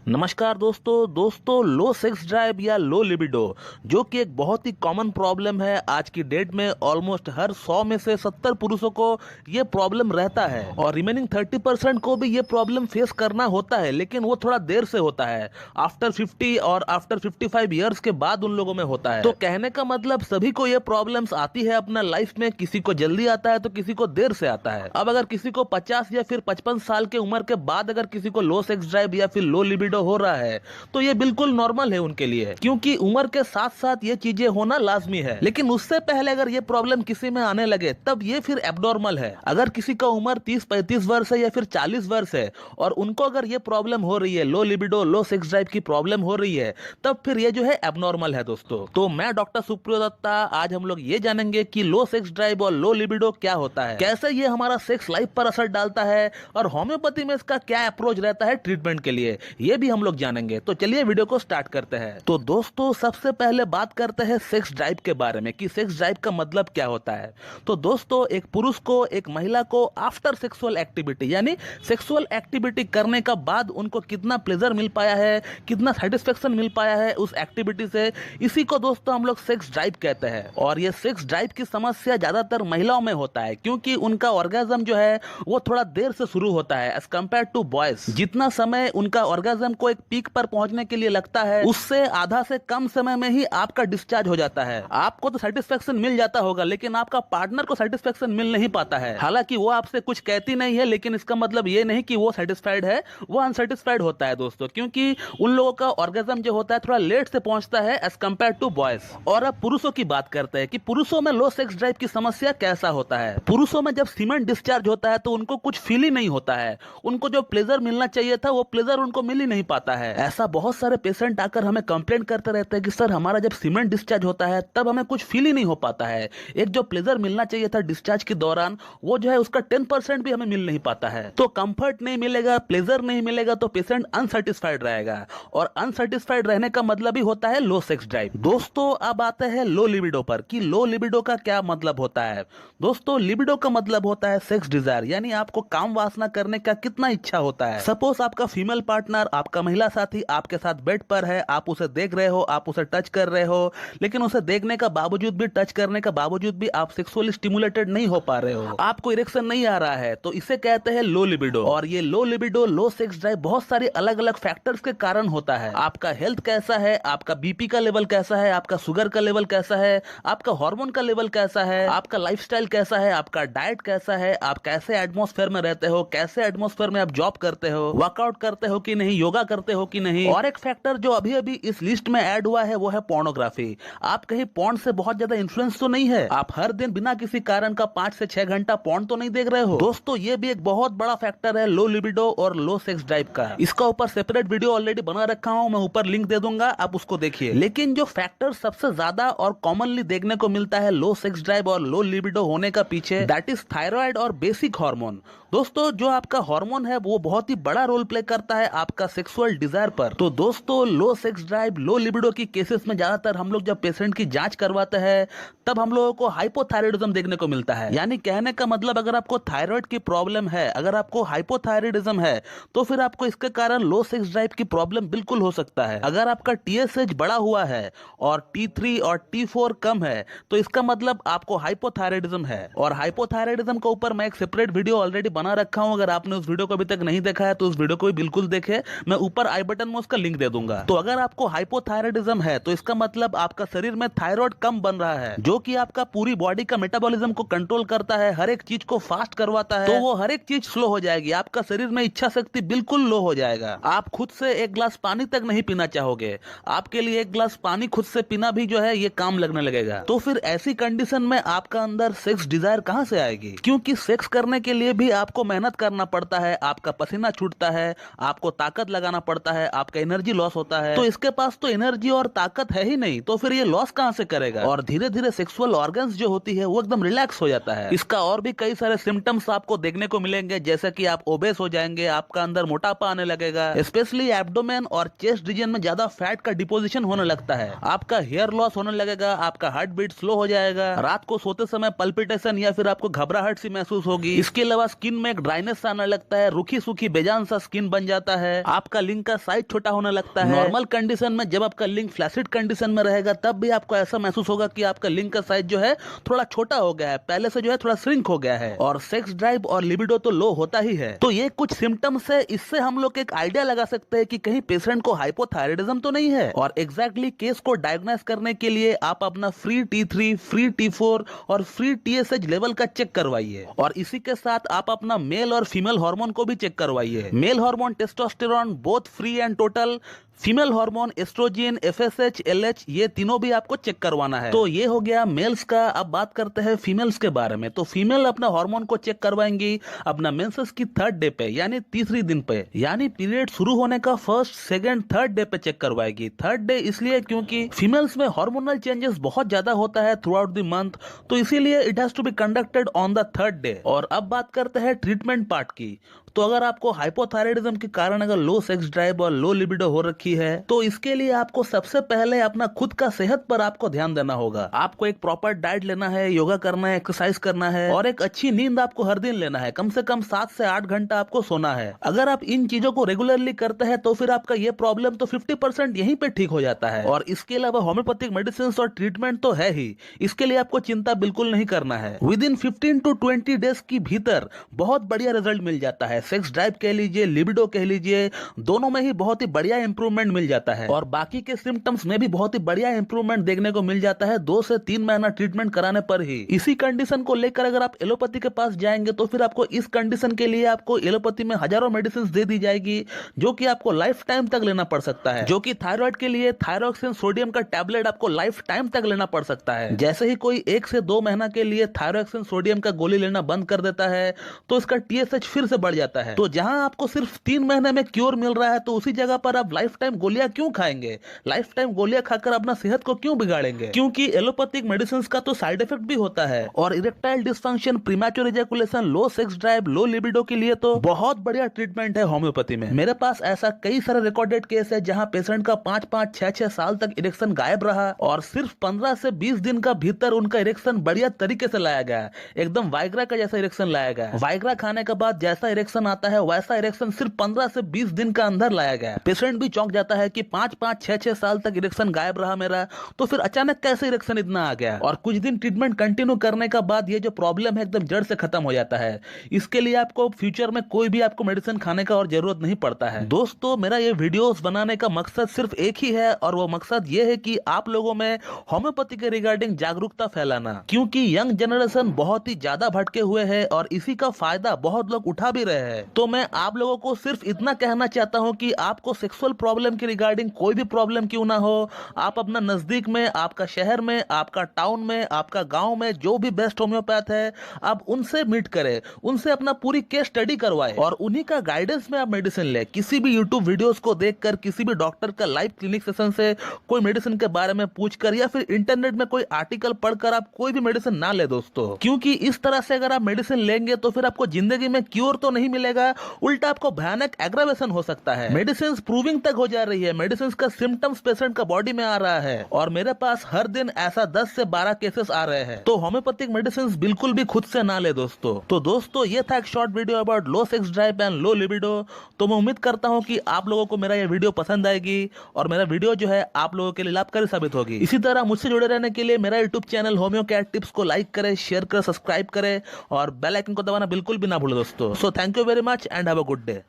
नमस्कार दोस्तों लो sex drive या लो लिबिडो जो कि एक बहुत ही कॉमन प्रॉब्लम है आज की डेट में। ऑलमोस्ट हर 100 में से 70 पुरुषों को ये प्रॉब्लम रहता है और रिमेनिंग 30% को भी ये प्रॉब्लम फेस करना होता है, लेकिन वो थोड़ा देर से होता है। आफ्टर 50 और आफ्टर 55 ईयर्स के बाद उन लोगों में होता है। तो कहने का मतलब सभी को ये प्रॉब्लम्स आती है अपना लाइफ में। किसी को जल्दी आता है तो किसी को देर से आता है। अब अगर किसी को 50 या फिर 55 साल के उम्र के बाद अगर किसी को लो सेक्स ड्राइव या फिर लो लिबिडो हो रहा है तो ये बिल्कुल नॉर्मल है उनके लिए, क्योंकि उम्र के साथ साथ ये चीजें होना लाजमी है। लेकिन उससे पहले अगर ये प्रॉब्लम किसी में आने लगे तब ये फिर एब्नॉर्मल है। अगर किसी का उम्र 30-35 वर्ष है या फिर 40 वर्ष है और उनको अगर ये प्रॉब्लम हो रही है, लो लिबिडो लो सेक्स ड्राइव की प्रॉब्लम हो रही है, तब फिर ये जो है एब्नॉर्मल है दोस्तों। तो मैं डॉक्टर सुप्रियो दत्ता, आज हम लोग ये जानेंगे कि लो सेक्स ड्राइव और लो लिबिडो क्या होता है, कैसे ये हमारा सेक्स लाइफ पर असर डालता है और होम्योपैथी में इसका क्या अप्रोच रहता है ट्रीटमेंट के लिए, ये भी हम लोग जानेंगे। तो चलिए वीडियो को स्टार्ट करते हैं। तो दोस्तों सबसे पहले बात करते हैं सेक्स ड्राइव के बारे में कि सेक्स ड्राइव का मतलब क्या होता है। तो दोस्तों एक पुरुष को, एक महिला को आफ्टर सेक्सुअल एक्टिविटी यानी सेक्सुअल एक्टिविटी करने का बाद उनको कितना प्लेजर मिल पाया है, कितना सेटिस्फेक्शन मिल पाया है उस एक्टिविटी से, इसी को दोस्तों हम लोग सेक्स ड्राइव कहते हैं। और ये सेक्स ड्राइव की समस्या ज्यादातर महिलाओं में होता है, क्योंकि उनका ऑर्गेजम जो है वो थोड़ा देर से शुरू होता है एज कंपेयर टू बॉयज। जितना समय उनका ऑर्गेजम को एक पीक पर पहुंचने के लिए लगता है, उससे आधा से कम समय में ही आपका डिस्चार्ज हो जाता है। आपको तो सेटिस्फेक्शन मिल जाता होगा, लेकिन आपका पार्टनर को सेटिस्फेक्शन मिल नहीं पाता है। हालांकि वो आपसे कुछ कहती नहीं है, लेकिन इसका मतलब ये नहीं कि वो सेटिस्फाइड है, वो अनसेटिस्फाइड होता है दोस्तों, क्योंकि उन लोगों का ऑर्गेजम जो होता है थोड़ा लेट से पहुंचता है एज कंपेयर टू बॉयज। और अब पुरुषों की बात करते हैं कि पुरुषों में लो सेक्स ड्राइव की समस्या कैसा होता है। पुरुषों में जब सीमेंट डिस्चार्ज होता है तो उनको कुछ फील ही नहीं होता है। उनको जो प्लेजर मिलना चाहिए था वो प्लेजर उनको मिल ही नहीं पाता है। ऐसा बहुत सारे पेशेंट आकर हमें कंप्लेंट करते रहते हैं कि सर हमारा जब सीमेंट डिस्चार्ज होता है तब हमें कुछ फील ही नहीं हो पाता है। एक जो प्लेजर मिलना चाहिए था डिस्चार्ज के दौरान वो जो है उसका 10% भी हमें मिल नहीं पाता है। तो कंफर्ट नहीं मिलेगा, प्लेजर नहीं मिलेगा, तो पेशेंट अनसेटिस्फाइड रहेगा और अनसेटिस्फाइड रहने का मतलब ही होता है लो सेक्स ड्राइव। दोस्तों अब आते हैं लो लिबिडो पर कि लो लिबिडो का क्या मतलब होता है। दोस्तों लिबिडो का मतलब होता है सेक्स डिजायर, यानी आपको काम वासना करने का कितना इच्छा होता है। सपोज आपका फीमेल पार्टनर, आपका महिला साथी आपके साथ बेड पर है, आप उसे देख रहे हो, आप उसे टच कर रहे हो, लेकिन उसे देखने का बावजूद भी, टच करने का बावजूद भी आप सेक्सुअली स्टिमुलेटेड नहीं हो पा रहे हो, आपको इरेक्शन नहीं आ रहा है, तो इसे कहते हैं लो लिबिडो। और ये लो लिबिडो लो सेक्स ड्राइव बहुत सारे अलग अलग फैक्टर्स के कारण होता है। आपका हेल्थ कैसा है, आपका बीपी का लेवल कैसा है, आपका शुगर का लेवल कैसा है, आपका हार्मोन का लेवल कैसा है, आपका लाइफस्टाइल कैसा है, आपका डाइट कैसा है, आप कैसे एटमॉस्फेयर में रहते हो, कैसे एटमॉस्फेयर में आप जॉब करते हो, वर्कआउट करते हो कि नहीं, योगा करते हो कि नहीं। और एक फैक्टर जो अभी अभी इस लिस्ट में ऐड हुआ है वो है पोर्नोग्राफी। आप कहीं पोर्न से बहुत ज्यादा इन्फ्लुएंस तो नहीं है, आप हर दिन बिना किसी कारण का 5 से 6 घंटा पोर्न तो नहीं देख रहे हो। दोस्तों ये भी एक बहुत बड़ा फैक्टर है लो लिबिडो और लो सेक्स ड्राइव का। इसका ऊपर सेपरेट वीडियो ऑलरेडी बना रखा हूं, मैं ऊपर लिंक दे दूंगा, आप उसको देखिए। लेकिन जो फैक्टर सबसे ज्यादा और कॉमनली देखने को मिलता है लो सेक्स ड्राइव और लो लिबिडो होने का पीछे, दैट इज थायराइड और बेसिक हार्मोन। दोस्तों जो आपका हार्मोन है वो बहुत ही बड़ा रोल प्ले करता है आपका सेक्सुअल डिजायर पर। तो दोस्तों लो सेक्स ड्राइव लो लिबिडो की केसेस में ज्यादातर हम लोग जब पेशेंट की जांच करवाते हैं तब हम लोगों को हाइपोथायराइडिज्म देखने को मिलता है। यानी कहने का मतलब अगर आपको थायराइड की प्रॉब्लम है, अगर आपको हाइपोथायराइडिज्म है, तो फिर आपको इसके कारण लो सेक्स ड्राइव की प्रॉब्लम बिल्कुल हो सकता है। अगर आपका TSH बढ़ा हुआ है और T3 और T4 कम है तो इसका मतलब आपको हाइपोथायराइडिज्म है। और हाइपोथायराइडिज्म के ऊपर मैं एक सेपरेट वीडियो ऑलरेडी बना रखा हूं, अगर आपने उस वीडियो को अभी तक नहीं देखा है तो उस वीडियो को भी बिल्कुल देखे, मैं ऊपर आई बटन में उसका लिंक दे दूंगा। तो अगर आपको हाइपोथायराइडिज्म है तो इसका मतलब आपका शरीर में थायराइड कम बन रहा है, जो कि आपका पूरी बॉडी का मेटाबॉलिज्म को कंट्रोल करता है, हर एक चीज को फास्ट करवाता है। तो वो हर एक चीज स्लो हो जाएगी, आपका शरीर में इच्छा शक्ति बिल्कुल लो हो जाएगा। आप खुद से एक ग्लास पानी तक नहीं पीना चाहोगे, आपके लिए एक ग्लास पानी खुद से पीना भी जो है ये काम लगने लगेगा। तो फिर ऐसी कंडीशन में आपका अंदर सेक्स डिजायर कहां से आएगी, क्योंकि सेक्स करने के लिए भी आपको मेहनत करना पड़ता है, आपका पसीना छूटता है, आपको ताकत लगाना पड़ता है, आपका एनर्जी लॉस होता है। तो इसके पास तो एनर्जी और ताकत है ही नहीं, तो फिर ये लॉस कहां से करेगा। और धीरे धीरे सेक्सुअल ऑर्गन्स जो होती है वो एकदम रिलैक्स हो जाता है। इसका और भी कई सारे सिम्टम्स आपको देखने को मिलेंगे, जैसे कि आप ओबेस हो जाएंगे, आपका अंदर मोटापा आने लगेगा, स्पेशली एब्डोमेन और चेस्ट रीजन में ज्यादा फैट का डिपोजिशन होने लगता है, आपका हेयर लॉस होने लगेगा, आपका हार्ट बीट स्लो हो जाएगा, रात को सोते समय पल्पिटेशन या फिर आपको घबराहट सी महसूस होगी। इसके अलावा स्किन में एक ड्राइनेस आने लगता है, रूखी सूखी बेजान सा स्किन बन जाता है, आपका लिंग का साइज छोटा होने लगता है। नॉर्मल कंडीशन में जब आपका लिंग फ्लैसिड कंडीशन में रहेगा तब भी आपको ऐसा महसूस होगा कि आपका लिंग का साइज जो है थोड़ा छोटा हो गया है, पहले से जो है थोड़ा श्रिंक हो गया है, और सेक्स ड्राइव और लिबिडो तो लो होता ही है। तो ये कुछ सिम्टम्स है, इससे हम लोग एक आइडिया लगा सकते हैं कि कहीं पेशेंट को हाइपोथायराइडिज्म तो नहीं है। और एग्जैक्टली केस को डायग्नोस करने के लिए आप अपना फ्री T3, फ्री T4 और फ्री TSH लेवल का चेक करवाइए, और इसी के साथ आप अपना मेल और फीमेल हार्मोन को भी चेक करवाइए। Male hormone testosterone both free and total, female hormone oestrogen, FSH, LH ये तीनों भी आपको चेक करवाना है। तो ये हो गया मेल्स का। अब बात करते हैं फीमेल्स के बारे में। तो फीमेल अपना हार्मोन को चेक करवाएंगी अपना मेंसेस की 3rd डे पे, यानी तीसरी दिन पे, यानी पीरियड शुरू होने का 1st, 2nd, 3rd डे पे चेक करवाएगी। 3rd डे इसलिए क्योंकि फीमेल्स में हार्मोनल चेंजेस बहुत ज्यादा होता है थ्रू आउट द मंथ, तो इसीलिए it has to be conducted on the 3rd day. और अब बात करते हैं ट्रीटमेंट पार्ट की। तो अगर आपको हाइपोथायराइडिज्म के कारण अगर लो सेक्स ड्राइव और लो लिबिडो हो रखी है, तो इसके लिए आपको सबसे पहले अपना खुद का सेहत पर आपको ध्यान देना होगा। आपको एक प्रॉपर डाइट लेना है, योगा करना है, एक्सरसाइज करना है, और एक अच्छी नींद आपको हर दिन लेना है। कम से कम 7 से 8 घंटा आपको सोना है। अगर आप इन चीजों को रेगुलरली करते हैं तो फिर आपका ये प्रॉब्लम तो 50% यहीं पे ठीक हो जाता है। और इसके अलावा होम्योपैथिक मेडिसिन और ट्रीटमेंट तो है ही, इसके लिए आपको चिंता बिल्कुल नहीं करना है। विद इन 15 to 20 डेज की भीतर बहुत बढ़िया रिजल्ट मिल जाता है। सेक्स ड्राइव कह लीजिए, लिबिडो कह लीजिए, दोनों में ही बहुत ही बढ़िया इंप्रूवमेंट मिल जाता है। और बाकी के सिम्टम्स में भी बहुत ही बढ़िया इंप्रूवमेंट देखने को मिल जाता है 2 से 3 महीना ट्रीटमेंट कराने पर ही। इसी कंडीशन को लेकर अगर आप एलोपैथी के पास जाएंगे तो फिर आपको इस कंडीशन के लिए आपको एलोपैथी में हजारों मेडिसिन दे दी जाएगी, जो कि आपको लाइफ टाइम तक लेना पड़ सकता है। जो कि थायराइड के लिए थायरोक्सिन सोडियम का टैबलेट आपको लाइफ टाइम तक लेना पड़ सकता है। जैसे ही कोई 1 से 2 महीना के लिए थायरोक्सिन सोडियम का गोली लेना बंद कर देता है तो इसका TSH फिर से बढ़ जाता है। तो जहां आपको सिर्फ 3 महीने में क्योर मिल रहा है, तो उसी जगह पर आप लाइफ टाइम गोलियां क्यों खाएंगे? लाइफ टाइम गोलियां खाकर अपना सेहत को क्यों बिगाड़ेंगे? क्योंकि एलोपैथिक मेडिसिन का तो साइड इफेक्ट भी होता है। और इरेक्टाइल डिसफंक्शन, प्रीमैच्योर इजैकुलेशन, लो सेक्स ड्राइव, लो लिबिडो के लिए तो बहुत बढ़िया ट्रीटमेंट है होम्योपैथी में। मेरे पास ऐसा कई सारे रिकॉर्डेड केस है जहां पेशेंट का 5-5, 6-6 साल तक इरेक्शन गायब रहा, और सिर्फ 15 से 20 दिन का भीतर उनका इरेक्शन बढ़िया तरीके से लाया गया, एकदम वाइग्रा का जैसा इरेक्शन लाया गया। वाइग्रा खाने के बाद जैसा इरेक्शन आता है वैसा इरेक्शन सिर्फ 15 से 20 दिन का अंदर लाया गया। पेशेंट भी चौंक जाता है कि 5-5, 6-6 साल तक इरेक्शन गायब रहा मेरा, तो फिर अचानक कैसे इरेक्शन इतना आ गया? और कुछ दिन ट्रीटमेंट कंटिन्यू करने के बाद ये जो प्रॉब्लम है एकदम जड़ से खत्म हो जाता है। इसके लिए आपको फ्यूचर में कोई भी आपको मेडिसिन खाने का और जरूरत नहीं पड़ता है। दोस्तों, मेरा ये वीडियोस बनाने का मकसद सिर्फ एक ही है, और वो मकसद ये है कि आप लोगों में होम्योपैथी के रिगार्डिंग जागरूकता फैलाना। क्योंकि यंग जनरेशन बहुत ही ज्यादा भटके हुए है और इसी का फायदा बहुत लोग उठा भी रहे हैं। तो मैं आप लोगों को सिर्फ इतना कहना चाहता हूं कि आपको सेक्सुअल प्रॉब्लम के रिगार्डिंग कोई भी प्रॉब्लम क्यों ना हो, आप अपना नजदीक में, आपका शहर में, आपका टाउन में, आपका गांव में जो भी बेस्ट होम्योपैथ है, आप उनसे मीट करें, उनसे अपना पूरी केस स्टडी करवाएं और उन्हीं का गाइडेंस में आप मेडिसिन लें। किसी भी यूट्यूब वीडियोस को देखकर, किसी भी डॉक्टर का लाइव क्लिनिक सेशन से कोई मेडिसिन के बारे में पूछकर, या फिर इंटरनेट में कोई आर्टिकल पढ़कर आप कोई भी मेडिसिन ना ले दोस्तों। क्योंकि इस तरह से अगर आप मेडिसिन लेंगे तो फिर आपको जिंदगी में क्योर तो नहीं मिलेगा, उल्टा आपको भयानक एग्रावेशन हो सकता है। मेडिसिन प्रूविंग तक हो जा रही है, मेडिसिन का सिम्टम्स पेशेंट का बॉडी में आ रहा है, और मेरे पास हर दिन ऐसा 10 से 12 केसेस आ रहे हैं। तो होम्योपैथिक मेडिसिन बिल्कुल भी खुद से ना ले दोस्तों। तो दोस्तों, ये था एक short video about low sex drive and low libido. तो मैं उम्मीद करता हूँ कि आप लोगों को मेरा ये वीडियो पसंद आएगी और मेरा वीडियो जो है आप लोगों के लिए लाभकारी साबित होगी। इसी तरह मुझसे जुड़े रहने के लिए मेरा YouTube channel homeo cat tips को लाइक करें, शेयर करें, सब्सक्राइब करें और बेल आइकन को दबाना बिल्कुल भी ना भूलें दोस्तों। So thank you very much and have a good day.